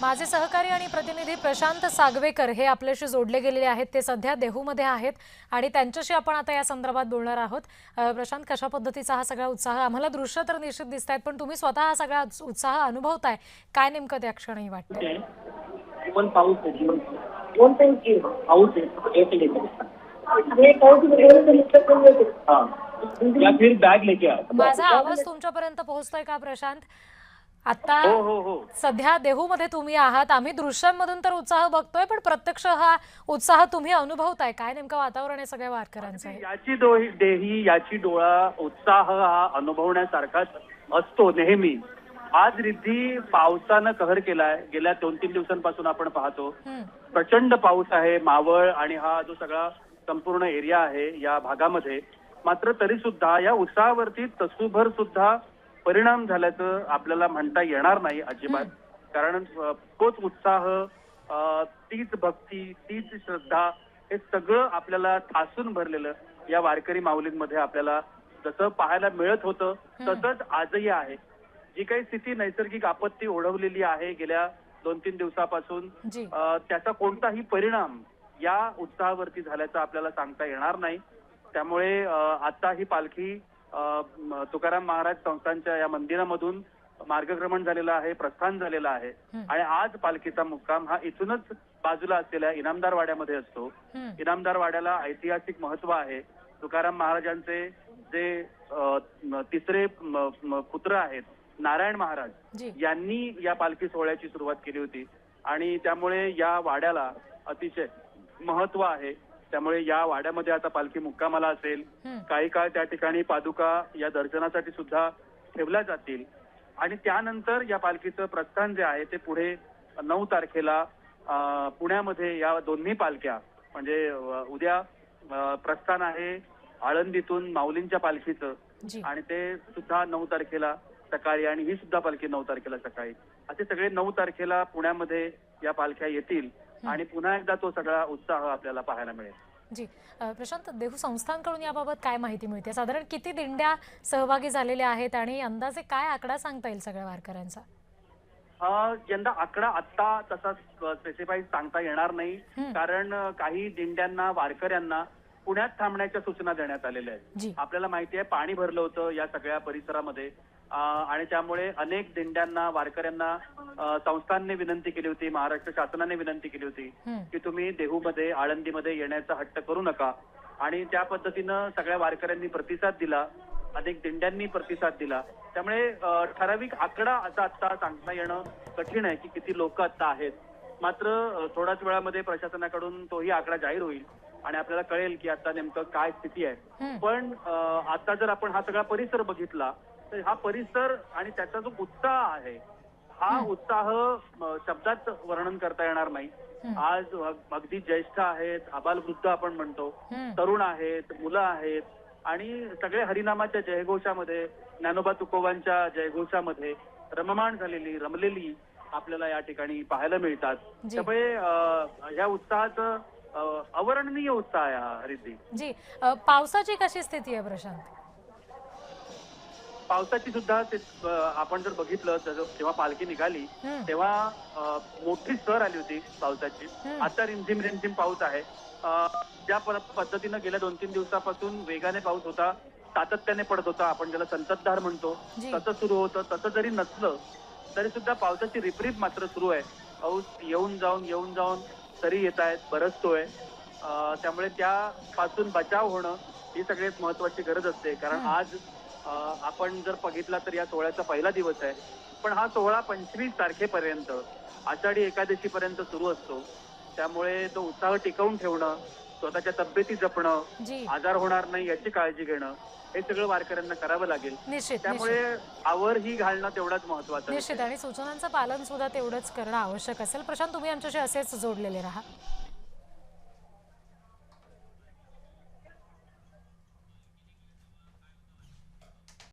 माझे सहकारी आणि प्रतिनिधी प्रशांत सागवेकर हे आपल्याशी जोडले गेलेले आहेत। ते सध्या देहूमध्ये आहेत आणि त्यांच्याशी आपण आता या संदर्भात बोलणार आहोत। प्रशांत, कशा पद्धतीचा हा सगळा उत्साह? आम्हाला दृश्य तर निश्चित दिसतायत, पण तुम्ही स्वतः हा सगळा उत्साह अनुभवताय, काय नेमकं त्या क्षणी वाटतंय? जीवन पाऊस आहे, जीवन कोणतं पाऊस आहे ये पाऊस या फिर बैग लेके आ। माझा आवाज तुमच्यापर्यंत पोहोचतोय का प्रशांत? आता सध्या देहूमध्ये तुम्ही आहात, आम्ही दृश्यांमधून तर उत्साह बघतोय, पण प्रत्यक्ष हा उत्साह तुम्ही अनुभवताय, काय नेमकं वातावरण आहे सगळ्या वारकऱ्यांचं? याची देही याची डोळा उत्साह हा अनुभवण्यासारखाच असतो नेहमी। आज रिद्धी पावसानं कहर केलाय, गेल्या 2-3 दिवसांपासून आपण पाहतो प्रचंड पाऊस आहे मावळ आणि हा जो सगळा संपूर्ण एरिया आहे या भागामध्ये। मात्र तरी सुद्धा या उत्साहावरती तसूभर सुद्धा परिणाम झाल्याचं आपल्याला म्हणता येणार नाही अजिबात, कारण तोच उत्साह, तीच भक्ती, तीच श्रद्धा हे सगळं आपल्याला ठासून भरलेलं या वारकरी माऊलींमध्ये आपल्याला जसं पाहायला मिळत होतं तसंच आजही आहे। जी काही स्थिती नैसर्गिक आपत्ती ओढवलेली आहे गेल्या 2-3 दिवसापासून, त्याचा कोणताही परिणाम या उत्साहावरती झाल्याचं आपल्याला सांगता येणार नाही। त्यामुळे आता ही पालखी तुकाराम महाराज संस्थानच्या या मंदिरामधून मार्गक्रमण झालेलं आहे, प्रस्थान झालेलं आहे आणि आज पालखीचा मुक्काम हा इथूनच बाजूला असलेल्या इनामदार वाड्यामध्ये असतो। इनामदार वाड्याला ऐतिहासिक महत्व आहे। तुकाराम महाराजांचे जे तिसरे पुत्र आहेत नारायण महाराज यांनी या पालखी सोहळ्याची सुरुवात केली होती आणि त्यामुळे या वाड्याला अतिशय महत्व आहे। त्यामुळे या वाड्यामध्ये आता पालखी मुक्कामाला असेल, काही काळ त्या ठिकाणी पादुका या दर्शनासाठी सुद्धा ठेवल्या जातील आणि त्यानंतर या पालखीचं प्रस्थान जे आहे ते पुढे 9 तारखेला पुण्यामध्ये या दोन्ही पालख्या, म्हणजे उद्या प्रस्थान आहे आळंदीतून माऊलींच्या पालखीचं आणि ते सुद्धा 9 तारखेला सकाळी आणि ही सुद्धा पालखी 9 तारखेला सकाळी, असे सगळे 9 तारखेला पुण्यामध्ये या पालख्या येतील आणि पुन्हा एकदा तो सगळा उत्साह आपल्याला पाहायला मिळेल। जी प्रशांत, देहू संस्थानकडून याबाबत काय माहिती मिळते? साधारण किती दिंड्या सहभागी झालेल्या आहेत आणि अंदाजे काय आकडा सांगता येईल सगळ्या वारकऱ्यांचा? यंदा आकडा आता तसा स्पेसिफाईड सांगता येणार नाही, कारण काही दिंड्यांना वारकऱ्यांना पुण्यात थांबण्याच्या सूचना देण्यात आलेल्या आहेत। आपल्याला माहिती आहे पाणी भरलं होतं या सगळ्या परिसरामध्ये आणि त्यामुळे अनेक दिंड्यांना वारकऱ्यांना संस्थानने विनंती केली होती, महाराष्ट्र शासनाने विनंती केली होती की तुम्ही देहूमध्ये आळंदीमध्ये येण्याचा हट्ट करू नका आणि त्या पद्धतीनं सगळ्या वारकऱ्यांनी प्रतिसाद दिला, अनेक दिंड्यांनी प्रतिसाद दिला। त्यामुळे ठराविक आकडा असा आता सांगता येणं कठीण आहे की किती लोक आता आहेत। मात्र थोड्याच वेळामध्ये प्रशासनाकडून तोही आकडा जाहीर होईल आणि आपल्याला कळेल की आता नेमकं काय स्थिती आहे। पण आता जर आपण हा सगळा परिसर बघितला तर हा परिसर आणि त्याचा जो उत्साह आहे, हा उत्साह शब्दात वर्णन करता येणार नाही। आज अगदी ज्येष्ठ आहेत, आबालवृद्ध आपण म्हणतो, तरुण आहेत, मुलं आहेत आणि सगळे हरिनामाच्या जयघोषामध्ये, ज्ञानोबा तुकोबांच्या जयघोषामध्ये रममाण झालेली, रमलेली आपल्याला या ठिकाणी पाहायला मिळतात। त्यामुळे या उत्साहाचं अवर्णनीय उत्साह आहे हा रिद्धी। जी, पावसाची कशी स्थिती आहे प्रशांत? पावसाची सुद्धा आपण जर बघितलं तर जेव्हा पालखी निघाली तेव्हा मोठी सर आली होती पावसाची। आता रिमझिम रिमझिम पाऊस आहे। ज्या पद्धतीनं गेल्या 2-3 दिवसापासून वेगाने पाऊस होता, सातत्याने पडत होता, आपण ज्याला संततधार म्हणतो, तसं सुरू होतं। तसं जरी नसलं तरी सुद्धा पावसाची रिपरिप मात्र सुरू आहे। पाऊस येऊन जाऊन सरी येत आहेत, बरसतोय। त्यामुळे त्यापासून बचाव होणं ही सगळ्यात महत्वाची गरज असते, कारण आज आपण जर बघितला तर या सोहळ्याचा पहिला दिवस आहे, पण हा सोहळा 25 तारखेपर्यंत, आषाढी एकादशी पर्यंत सुरू असतो। त्यामुळे तो उत्साह टिकवून ठेवणं, स्वतःच्या तब्येती जपणं, आजार होणार नाही याची काळजी घेणं, हे सगळं वारकऱ्यांना करावं लागेल। त्यामुळे आवर ही घालणं तेवढंच महत्वाचं निश्चित आणि सूचनांचं पालन सुद्धा तेवढंच करणं आवश्यक असेल। प्रशांत, तुम्ही आमच्याशी असेच जोडलेले राहा।